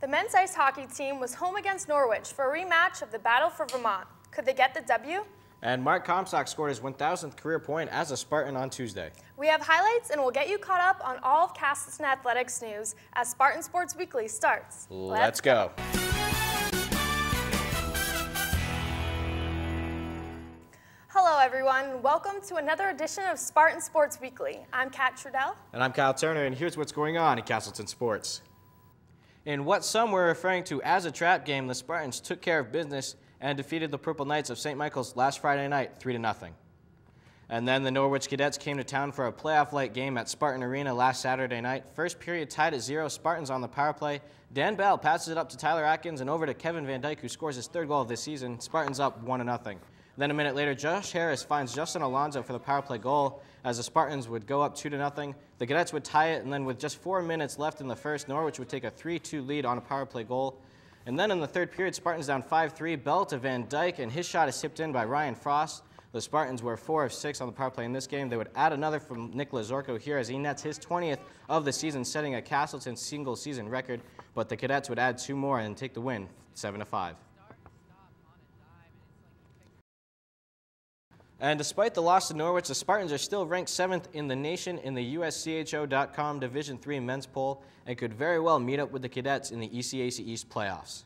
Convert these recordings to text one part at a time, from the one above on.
The men's ice hockey team was home against Norwich for a rematch of the Battle for Vermont. Could they get the W? And Mark Comstock scored his 1,000th career point as a Spartan on Tuesday. We have highlights and we'll get you caught up on all of Castleton Athletics news as Spartan Sports Weekly starts. Let's go. Hello everyone, welcome to another edition of Spartan Sports Weekly. I'm Kat Trudell. And I'm Kyle Turner, and here's what's going on in Castleton Sports. In what some were referring to as a trap game, the Spartans took care of business and defeated the Purple Knights of St. Michael's last Friday night 3-0. And then the Norwich Cadets came to town for a playoff-like game at Spartan Arena last Saturday night. First period tied at 0, Spartans on the power play. Dan Bell passes it up to Tyler Atkins and over to Kevin Van Dyke, who scores his third goal of this season. Spartans up 1-0. Then a minute later, Josh Harris finds Justin Alonso for the power play goal as the Spartans would go up 2-0. The Cadets would tie it, and then with just 4 minutes left in the first, Norwich would take a 3-2 lead on a power play goal. And then in the third period, Spartans down 5-3, Bell to Van Dyke, and his shot is tipped in by Ryan Frost. The Spartans were 4 of 6 on the power play in this game. They would add another from Nicholas Zorko here as he nets his 20th of the season, setting a Castleton single-season record. But the Cadets would add 2 more and take the win, 7-5. And despite the loss to Norwich, the Spartans are still ranked 7th in the nation in the USCHO.com Division III men's poll and could very well meet up with the Cadets in the ECAC East playoffs.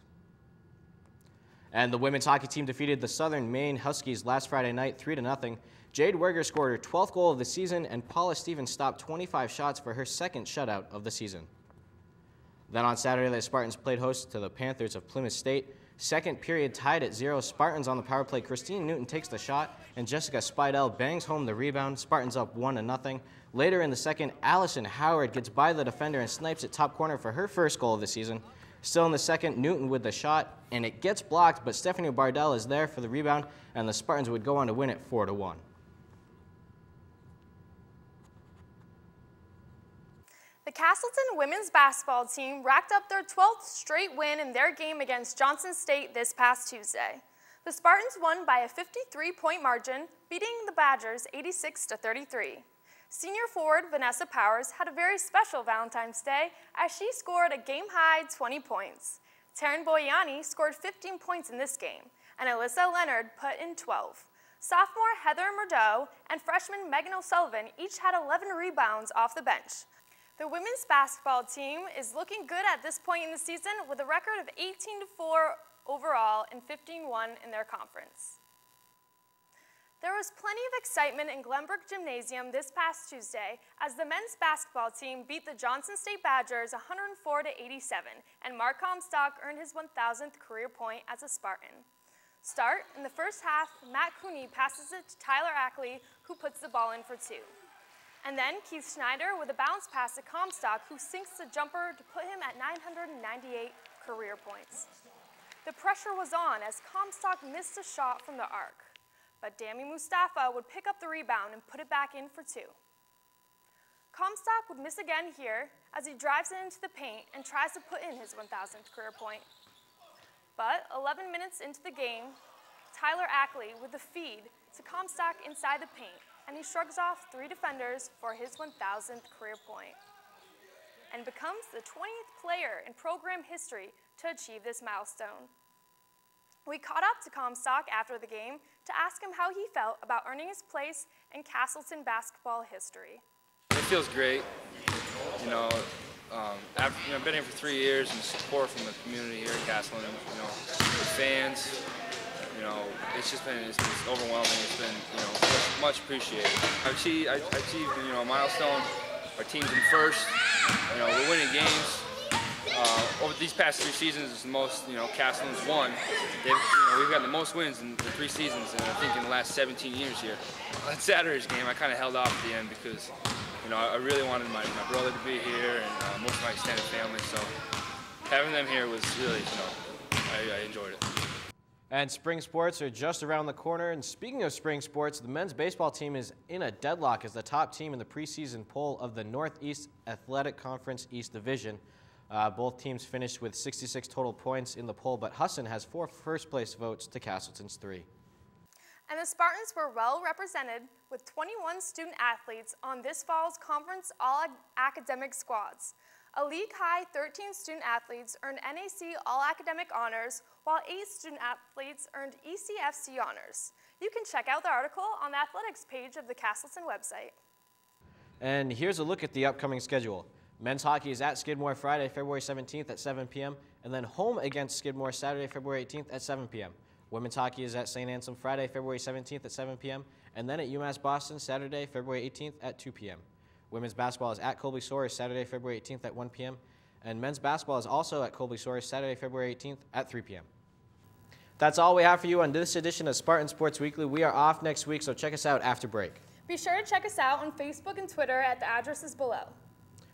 And the women's hockey team defeated the Southern Maine Huskies last Friday night 3-0. Jade Werger scored her 12th goal of the season, and Paula Stevens stopped 25 shots for her second shutout of the season. Then on Saturday, the Spartans played host to the Panthers of Plymouth State. Second period tied at 0. Spartans on the power play. Christine Newton takes the shot, and Jessica Spidell bangs home the rebound. Spartans up 1-0. Later in the second, Allison Howard gets by the defender and snipes at top corner for her first goal of the season. Still in the second, Newton with the shot, and it gets blocked, but Stephanie Bardell is there for the rebound, and the Spartans would go on to win it 4-1. The Castleton women's basketball team racked up their 12th straight win in their game against Johnson State this past Tuesday. The Spartans won by a 53-point margin, beating the Badgers 86-33. Senior forward Vanessa Powers had a very special Valentine's Day as she scored a game-high 20 points. Taryn Boyani scored 15 points in this game, and Alyssa Leonard put in 12. Sophomore Heather Murdo and freshman Megan O'Sullivan each had 11 rebounds off the bench. The women's basketball team is looking good at this point in the season with a record of 18-4 overall and 15-1 in their conference. There was plenty of excitement in Glenbrook Gymnasium this past Tuesday as the men's basketball team beat the Johnson State Badgers 104-87, and Mark Comstock earned his 1,000th career point as a Spartan. Start in the first half, Matt Cooney passes it to Tyler Ackley, who puts the ball in for 2. And then Keith Schneider with a bounce pass to Comstock, who sinks the jumper to put him at 998 career points. The pressure was on as Comstock missed a shot from the arc, but Dami Mustafa would pick up the rebound and put it back in for 2. Comstock would miss again here as he drives it into the paint and tries to put in his 1,000th career point. But 11 minutes into the game, Tyler Ackley with the feed to Comstock inside the paint, and he shrugs off 3 defenders for his 1,000th career point and becomes the 20th player in program history to achieve this milestone. We caught up to Comstock after the game to ask him how he felt about earning his place in Castleton basketball history. It feels great. I've been here for 3 years, and the support from the community here at Castleton, the fans, it's been overwhelming. It's been, much appreciated. I achieved, a milestone. Our team's in first. We're winning games. Over these past 3 seasons, it's the most, Castleton's won. We've got the most wins in the 3 seasons, and I think in the last 17 years here. On Saturday's game, I kind of held off at the end because, I really wanted my brother to be here and most of my extended family. So having them here was really, I enjoyed it. And spring sports are just around the corner. And speaking of spring sports, the men's baseball team is in a deadlock as the top team in the preseason poll of the Northeast Athletic Conference East Division. Both teams finished with 66 total points in the poll, but Husson has 4 first-place votes to Castleton's 3. And the Spartans were well represented with 21 student athletes on this fall's conference all-academic squads. A league-high 13 student athletes earned NAC All-Academic Honors, while 8 student athletes earned ECFC Honors. You can check out the article on the athletics page of the Castleton website. And here's a look at the upcoming schedule. Men's hockey is at Skidmore Friday, February 17th at 7 p.m., and then home against Skidmore Saturday, February 18th at 7 p.m. Women's hockey is at St. Anselm Friday, February 17th at 7 p.m., and then at UMass Boston Saturday, February 18th at 2 p.m. Women's basketball is at Colby Sawers Saturday, February 18th at 1 p.m., and men's basketball is also at Colby Sawers Saturday, February 18th at 3 p.m. That's all we have for you on this edition of Spartan Sports Weekly. We are off next week, so check us out after break. Be sure to check us out on Facebook and Twitter at the addresses below.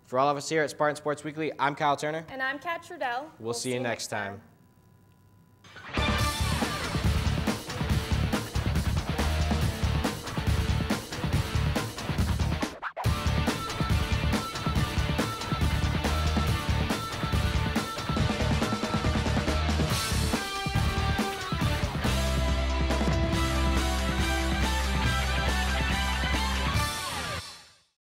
For all of us here at Spartan Sports Weekly, I'm Kyle Turner. And I'm Kat Trudell. We'll see you next time.